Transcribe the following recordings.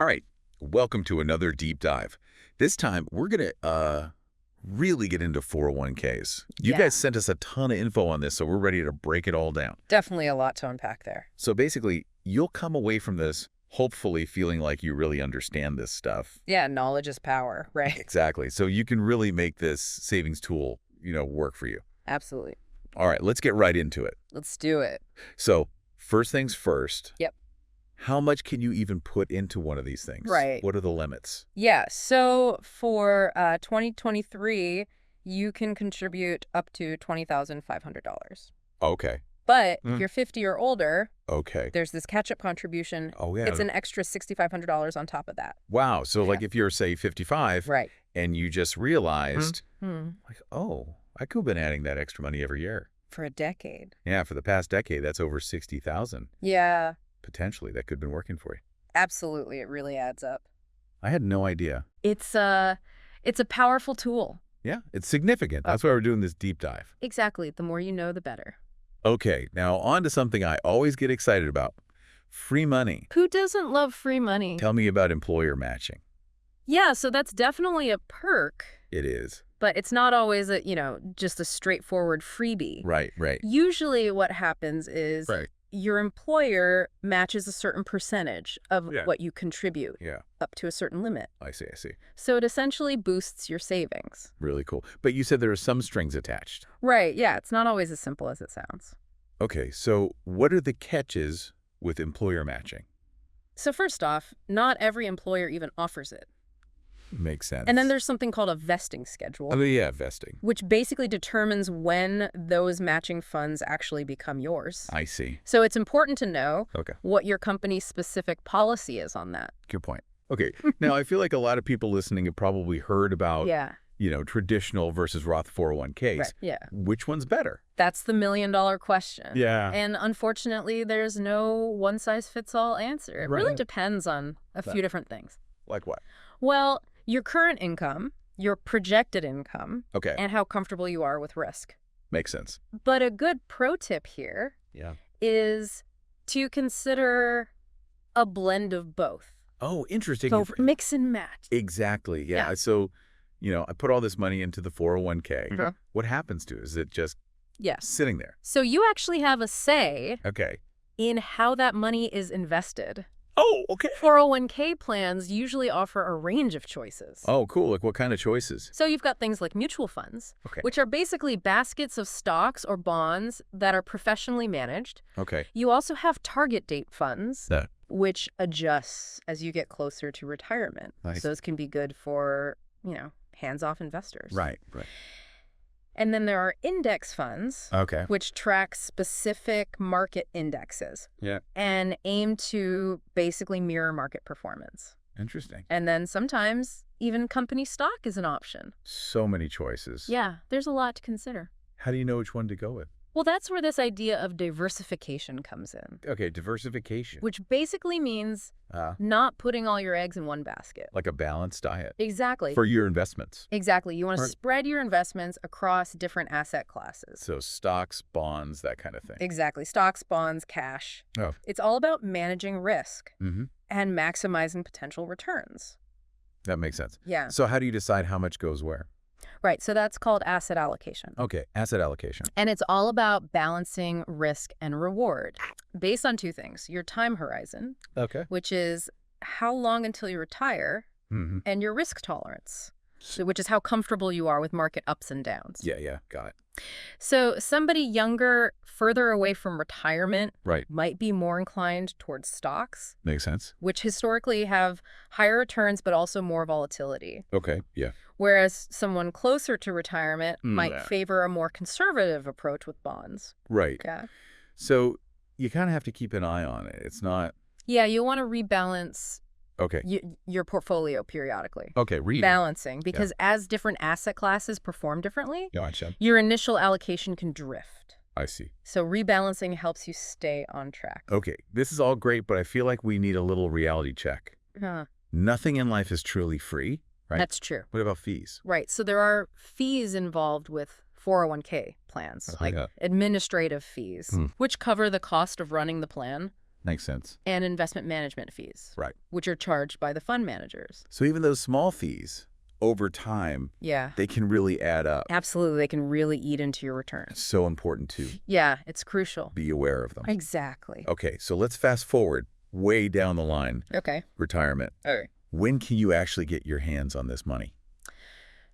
All right, welcome to another deep dive. This time, we're going to really get into 401ks. You guys sent us a ton of info on this, so we're ready to break it all down. Definitely a lot to unpack there. So basically, you'll come away from this hopefully feeling like you really understand this stuff. Yeah, knowledge is power, right? Exactly. So you can really make this savings tool, work for you. Absolutely. All right, let's get right into it. Let's do it. So first things first. Yep. How much can you even put into one of these things? Right. What are the limits? Yeah, so for 2023, you can contribute up to $20,500. Okay. But if you're 50 or older, Okay. there's this catch-up contribution. Oh, yeah. It's an extra $6,500 on top of that. Wow. So like if you're, say, 55 Right. and you just realized, Hmm. like, oh, I could have been adding that extra money every year. For a decade. Yeah, for the past decade, that's over 60,000. Yeah, Potentially, that could have been working for you. absolutely. It really adds up. I had no idea. It's a powerful tool. Yeah, it's significant. That's why we're doing this deep dive. Exactly. The more you know, the better. Okay, now on to something I always get excited about. Free money. Who doesn't love free money? Tell me about employer matching. Yeah, so that's definitely a perk, It is. but it's not always just a straightforward freebie. Right. Usually what happens is Right. your employer matches a certain percentage of Yeah. what you contribute Yeah, up to a certain limit. I see. So it essentially boosts your savings. Really cool. But you said there are some strings attached. Right, yeah, it's not always as simple as it sounds. Okay, so what are the catches with employer matching? So first off, not every employer even offers it. Makes sense. And then there's something called a vesting schedule. Oh, yeah, vesting. Which basically determines when those matching funds actually become yours. I see. So it's important to know Okay, what your company's specific policy is on that. good point. Okay, now I feel like a lot of people listening have probably heard about, Yeah, traditional versus Roth 401ks. right. Yeah. Which one's better? That's the million-dollar question. Yeah. And unfortunately, there's no one-size-fits-all answer. It really Right. depends on a few different things. Like what? Well, your current income, your projected income, Okay, and how comfortable you are with risk. makes sense. But a good pro tip here Yeah. is to consider a blend of both. Oh, interesting. So mix and match. Exactly, yeah. Yeah. So, I put all this money into the 401k. Mhm. What happens to it? Is it just Yes. sitting there? So you actually have a say Okay. in how that money is invested. Oh, okay. 401k plans usually offer a range of choices. Oh, cool. Like what kind of choices? So you've got things like mutual funds, Okay. which are basically baskets of stocks or bonds that are professionally managed. Okay. You also have target date funds, That. which adjusts as you get closer to retirement. Nice. So those can be good for, hands-off investors. Right. And then there are index funds, Okay. which track specific market indexes Yeah. and aim to basically mirror market performance. Interesting. And then sometimes even company stock is an option. So many choices. Yeah, there's a lot to consider. How do you know which one to go with? Well, that's where this idea of diversification comes in, Okay, diversification. which basically means not putting all your eggs in one basket. Like a balanced diet Exactly. for your investments. Exactly. You want to Right. spread your investments across different asset classes. So stocks, bonds, that kind of thing. Exactly. Stocks, bonds, cash. Oh. It's all about managing risk Mm-hmm. and maximizing potential returns. That makes sense. Yeah. So how do you decide how much goes where? Right. So that's called asset allocation. Okay, asset allocation. And it's all about balancing risk and reward based on two things: your time horizon, Okay. which is how long until you retire, Mm-hmm. and your risk tolerance, which is how comfortable you are with market ups and downs. Yeah, got it. So somebody younger, further away from retirement, Right, might be more inclined towards stocks, makes sense. which historically have higher returns but also more volatility. Okay, yeah. Whereas someone closer to retirement might Yeah. favor a more conservative approach with bonds. Right. Yeah. So you kind of have to keep an eye on it. It's not... Yeah, you want to rebalance Okay. your portfolio periodically. Okay, read. Balancing, because as different asset classes perform differently, Gotcha. your initial allocation can drift. I see. So rebalancing helps you stay on track. Okay, this is all great, but I feel like we need a little reality check. Nothing in life is truly free, right? That's true. What about fees? Right. So there are fees involved with 401k plans, like yeah. administrative fees, which cover the cost of running the plan, Makes sense. and investment management fees, Right. which are charged by the fund managers. So even those small fees, over time, Yeah, they can really add up. absolutely. They can really eat into your returns. It's so important to Yeah, it's crucial. be aware of them. Exactly. Okay, so let's fast forward way down the line. Okay. Retirement. All right. When can you actually get your hands on this money?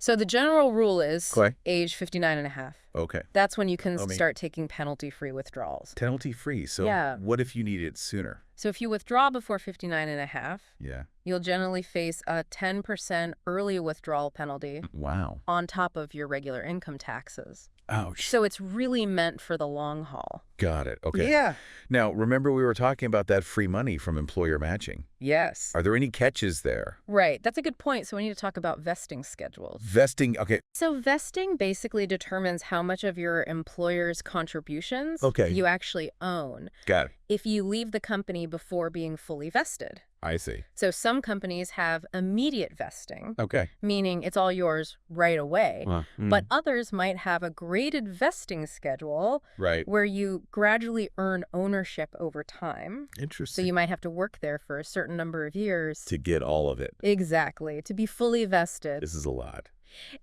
So the general rule is Okay. age 59 and a half. Okay. That's when you can I mean- start taking penalty-free withdrawals. Penalty free. So Yeah. what if you need it sooner? So if you withdraw before 59 and a half, Yeah. you'll generally face a 10% early withdrawal penalty Wow. on top of your regular income taxes. Ouch. So it's really meant for the long haul. Got it. Okay. Yeah. Now, remember we were talking about that free money from employer matching. Yes. Are there any catches there? Right. That's a good point. So we need to talk about vesting schedules. Vesting. Okay. So vesting basically determines how much of your employer's contributions Okay. you actually own Got it. if you leave the company before being fully vested. I see. So some companies have immediate vesting, Okay. meaning it's all yours right away. But others might have a graded vesting schedule Right. where you gradually earn ownership over time. So Interesting. you might have to work there for a certain number of years. To get all of it. Exactly. To be fully vested. This is a lot.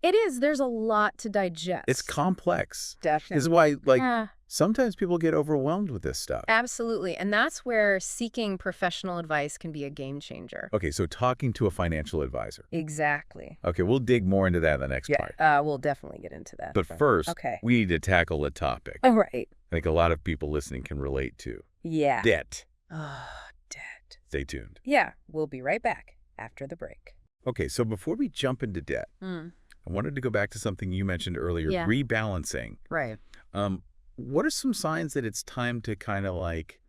It is. There's a lot to digest. It's complex. Definitely. This is why, like, Yeah, sometimes people get overwhelmed with this stuff. absolutely. And that's where seeking professional advice can be a game changer. Okay, so talking to a financial advisor. Exactly. Okay, we'll dig more into that in the next part. We'll definitely get into that. But first, Okay. we need to tackle a topic All right. I think a lot of people listening can relate to. Yeah. Debt. Oh, debt. Stay tuned. Yeah, we'll be right back after the break. Okay, so before we jump into debt, I wanted to go back to something you mentioned earlier, Yeah. rebalancing. Right. What are some signs that it's time to kind of like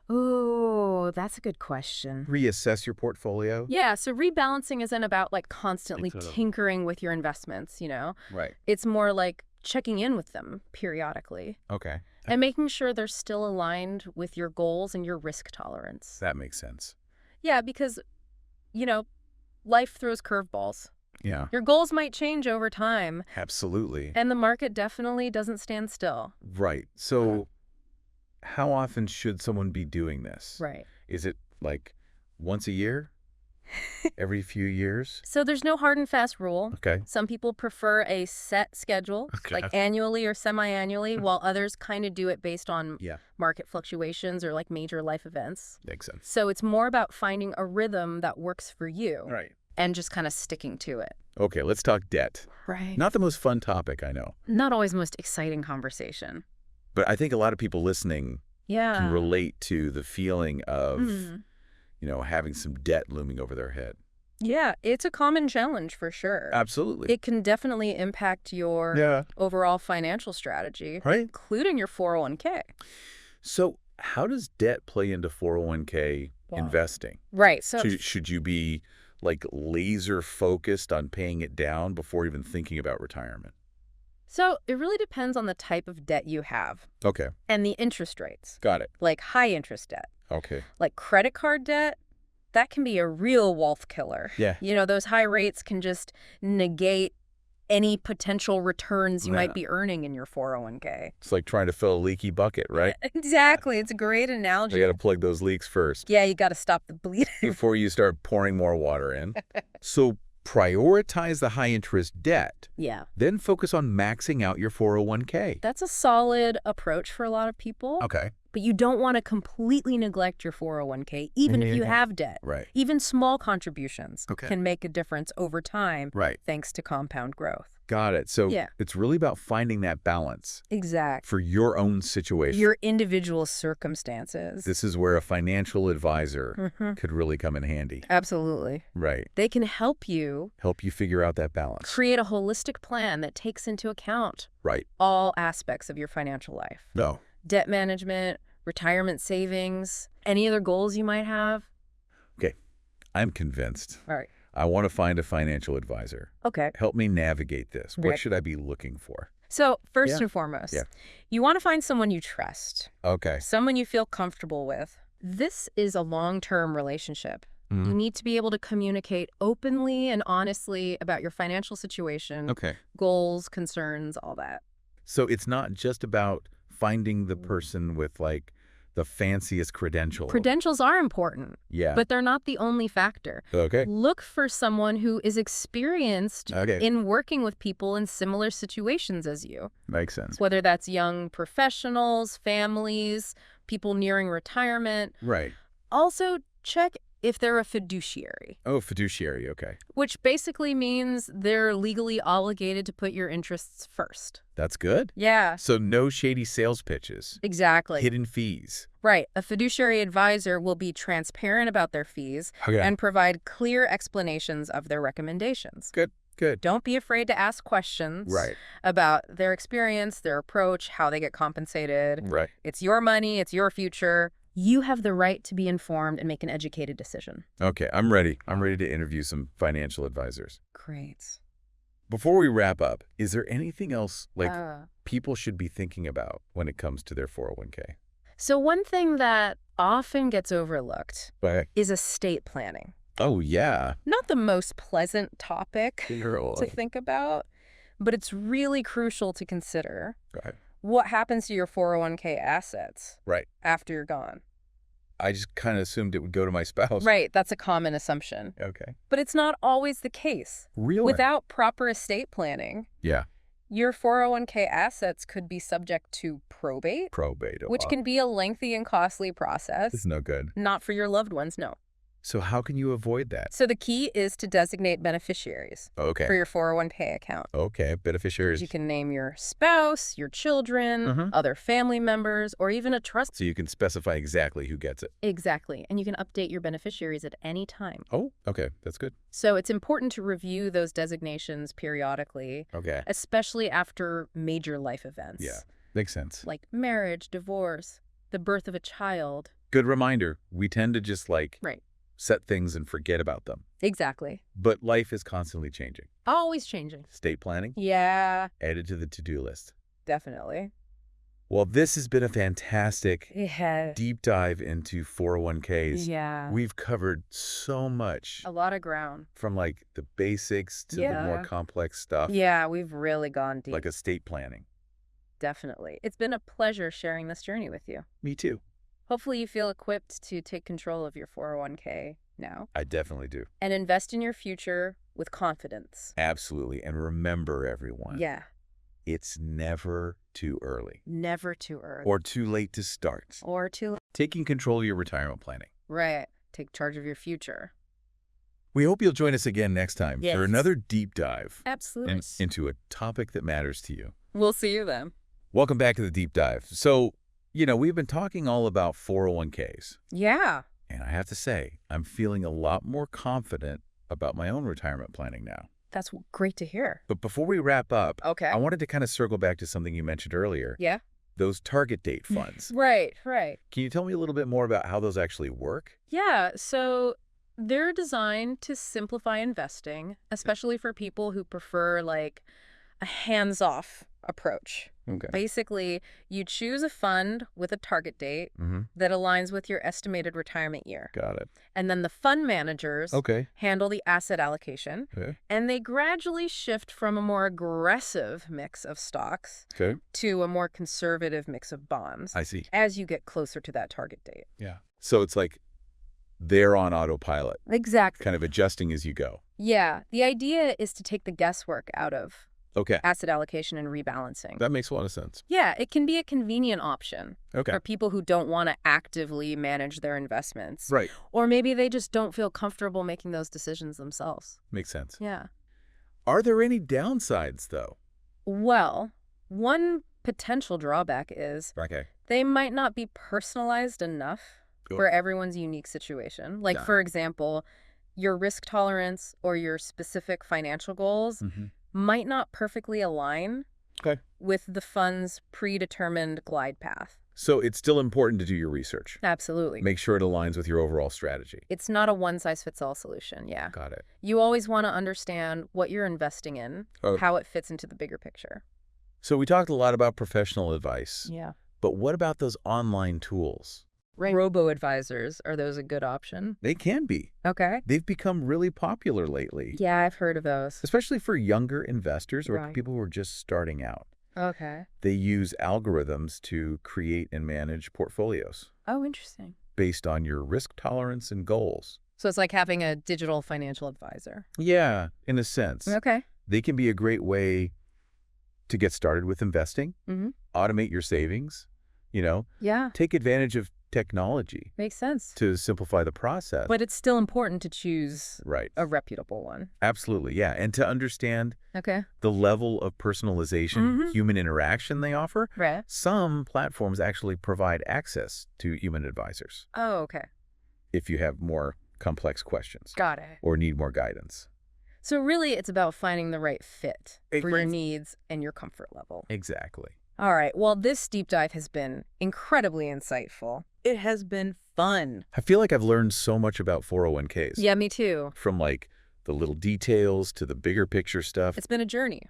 Oh, that's a good question. reassess your portfolio? Yeah, so rebalancing isn't about like constantly It's a- tinkering with your investments, you know? Right. It's more like checking in with them periodically Okay. and making sure they're still aligned with your goals and your risk tolerance. That makes sense. Yeah, because, you know, life throws curveballs. Yeah, Your goals might change over time, absolutely. and the market definitely doesn't stand still. Right. So how often should someone be doing this? Right. Is it like once a year? Every few years? So there's no hard and fast rule. Okay. Some people prefer a set schedule, Okay. like annually or semi-annually, while others kind of do it based on Yeah, market fluctuations or like major life events. makes sense. So it's more about finding a rhythm that works for you Right. and just kind of sticking to it. Okay, let's talk debt. Right. Not the most fun topic, I know. Not always the most exciting conversation. But I think a lot of people listening Yeah. can relate to the feeling of, Mhm. having some debt looming over their head. Yeah, it's a common challenge for sure. Absolutely. It can definitely impact your Yeah. overall financial strategy, Right. including your 401k. So how does debt play into 401k Wow. investing? Right. So Should you be like laser focused on paying it down before even thinking about retirement? So it really depends on the type of debt you have Okay. and the interest rates, Got it. like high interest debt, Okay. like credit card debt. That can be a real wealth killer. Yeah. You know, those high rates can just negate any potential returns you Yeah. might be earning in your 401k. It's like trying to fill a leaky bucket, right? Exactly. It's a great You analogy. got to plug those leaks first Yeah, you got to stop the bleeding. before you start pouring more water in. So prioritize the high interest debt, Yeah. then focus on maxing out your 401k. That's a solid approach for a lot of people. Okay. But you don't want to completely neglect your 401k, even if you have debt. Right. Even small contributions Okay. can make a difference over time Right. thanks to compound growth. Got it. So Yeah. it's really about finding that balance Exactly. for your own situation. Your individual circumstances. This is where a financial advisor Mhm. could really come in handy. Absolutely. Right. They can help you Help you figure out that balance. create a holistic plan that takes into account Right. all aspects of your financial life. No. Debt management, retirement savings, any other goals you might have. I'm convinced. All right. I want to find a financial advisor. Okay. Help me navigate this. What Right. should I be looking for? So first Yeah. and foremost, Yeah. you want to find someone you trust, Okay. someone you feel comfortable with. This is a long-term relationship. Mhm. You need to be able to communicate openly and honestly about your financial situation, Okay. goals, concerns, all that. So it's not just about finding the person with like the fanciest credential. Credentials are important, Yeah. but they're not the only factor. Okay. Look for someone who is experienced Okay. in working with people in similar situations as you. Makes sense. Whether that's young professionals, families, people nearing retirement. Right. Also, check if they're a fiduciary, Oh, fiduciary. Okay. which basically means they're legally obligated to put your interests first. That's good. Yeah, So no shady sales pitches, exactly. hidden fees. Right. A fiduciary advisor will be transparent about their fees Okay. and provide clear explanations of their recommendations. Good. Don't be afraid to ask questions Right. about their experience, their approach, how they get compensated. Right. It's your money. It's your future. You have the right to be informed and make an educated decision. Okay. I'm ready. I'm ready to interview some financial advisors. Great. Before we wrap up, is there anything else like Uh, people should be thinking about when it comes to their 401k? So one thing that often gets overlooked Right. is estate planning. Oh, yeah. Not the most pleasant topic Girl. to think about, but it's really crucial to consider. Right. What happens to your 401k assets Right. after you're gone? I just kind of assumed it would go to my spouse. Right, that's a common assumption. Okay. But it's not always the case. Really? Without proper estate planning, Yeah. your 401k assets could be subject to probate, Probate. which can be a lengthy and costly process. It's no good. Not for your loved ones, no. So how can you avoid that? So the key is to designate beneficiaries Okay. for your 401k account. Okay. Beneficiaries. You can name your spouse, your children, Mhm. other family members, or even a trust. So you can specify exactly who gets it. Exactly. And you can update your beneficiaries at any time. Oh, okay. That's good. So it's important to review those designations periodically, Okay. especially after major life events. Yeah. Makes sense. Like marriage, divorce, the birth of a child. Good reminder. We tend to just Right. set things and forget about them. Exactly. But life is constantly changing. Always changing. Estate planning Yeah, added to the to-do list. definitely. Well, this has been a fantastic Yeah. deep dive into 401ks. Yeah. We've covered so much A lot of ground. from like the basics to the more Yeah. complex stuff, Yeah, we've really gone deep. like estate planning. Definitely. It's been a pleasure sharing this journey with you. Me too. Hopefully you feel equipped to take control of your 401k now I definitely do. and invest in your future with confidence. Absolutely. And remember, everyone, Yeah, it's never too early never too early. or too late to start Or too... taking control of your retirement planning. Right. Take charge of your future. We hope you'll join us again next time Yes. for another deep dive Absolutely. into a topic that matters to you. We'll see you then. Welcome back to the deep dive. So, we've been talking all about 401ks, Yeah. and I have to say, I'm feeling a lot more confident about my own retirement planning now. That's great to hear. But before we wrap up, Okay. I wanted to kind of circle back to something you mentioned earlier, Yeah. those target date funds. Right, right. Can you tell me a little bit more about how those actually work? Yeah, so they're designed to simplify investing, especially for people who prefer like a hands-off approach. Okay. Basically, you choose a fund with a target date Mm-hmm. that aligns with your estimated retirement year. Got it. And then the fund managers Okay. handle the asset allocation, Okay. and they gradually shift from a more aggressive mix of stocks Okay. to a more conservative mix of bonds I see. as you get closer to that target date. Yeah. So it's like they're on autopilot, Exactly. kind of adjusting as you go. Yeah. The idea is to take the guesswork out of Okay. asset allocation and rebalancing. That makes a lot of sense. Yeah, it can be a convenient option Okay. for people who don't want to actively manage their investments. Right. Or maybe they just don't feel comfortable making those decisions themselves. Makes sense. Yeah. Are there any downsides, though? Well, one potential drawback is Okay. they might not be personalized enough Sure. for everyone's unique situation. Like, Yeah. for example, your risk tolerance or your specific financial goals Mm-hmm. might not perfectly align Okay. with the fund's predetermined glide path. So it's still important to do your research. Absolutely. Make sure it aligns with your overall strategy. It's not a one-size-fits-all solution, yeah. Got it. You always want to understand what you're investing in, Oh. how it fits into the bigger picture. So we talked a lot about professional advice, Yeah. but what about those online tools? Right. Robo-advisors, are those a good option? They can be. Okay. They've become really popular lately, Yeah, I've heard of those. especially for younger investors or Right. people who are just starting out. Okay. They use algorithms to create and manage portfolios Oh, interesting. based on your risk tolerance and goals. So it's like having a digital financial advisor. Yeah, in a sense. Okay. They can be a great way to get started with investing, Mm-hmm. automate your savings, Yeah, take advantage of technology makes sense. to simplify the process. But it's still important to choose Right. a reputable one. Absolutely, yeah. And to understand Okay. the level of personalization, Mhm. human interaction they offer, Right. some platforms actually provide access to human advisors Oh, okay. if you have more complex questions Got it. or need more guidance. So really, it's about finding the right fit It for your is. needs and your comfort level. Exactly. All right. Well, this deep dive has been incredibly insightful. It has been fun. I feel like I've learned so much about 401ks. Yeah, me too. From like the little details to the bigger picture stuff. It's been a journey.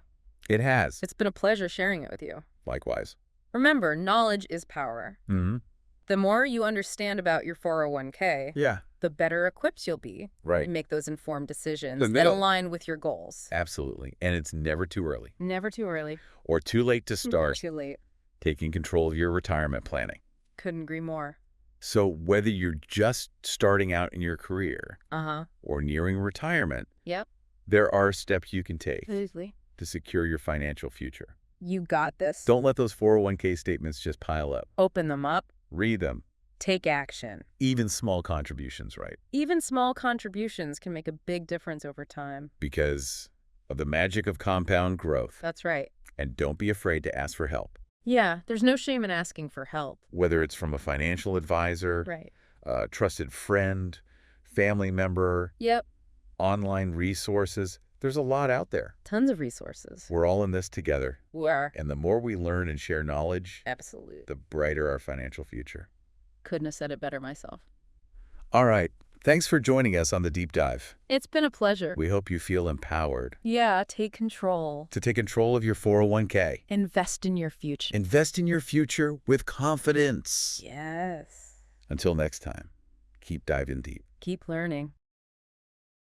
It has. It's been a pleasure sharing it with you. Likewise. Remember, knowledge is power. Mm-hmm. The more you understand about your 401k, Yeah. the better equipped you'll be Right. to make those informed decisions The that middle. align with your goals. Absolutely. And it's never too early Never too early. or too late to start Too late. taking control of your retirement planning. Couldn't agree more. So whether you're just starting out in your career Uh-huh. or nearing retirement, Yep. there are steps you can take Absolutely. to secure your financial future. You got this. Don't let those 401k statements just pile up. Open them up. Read them. Take action. Even small contributions, right? Even small contributions can make a big difference over time. Because of the magic of compound growth. That's right. And don't be afraid to ask for help. Yeah, there's no shame in asking for help. Whether it's from a financial advisor, Right. a trusted friend, family member, Yep. online resources, there's a lot out there. Tons of resources. We're all in this together. We are. And the more we learn and share knowledge, Absolutely. the brighter our financial future. Couldn't have said it better myself. All right. Thanks for joining us on the deep dive. It's been a pleasure. We hope you feel empowered Yeah, take control. to take control of your 401k. Invest in your future. Invest in your future with confidence. Yes. Until next time, keep diving deep. Keep learning.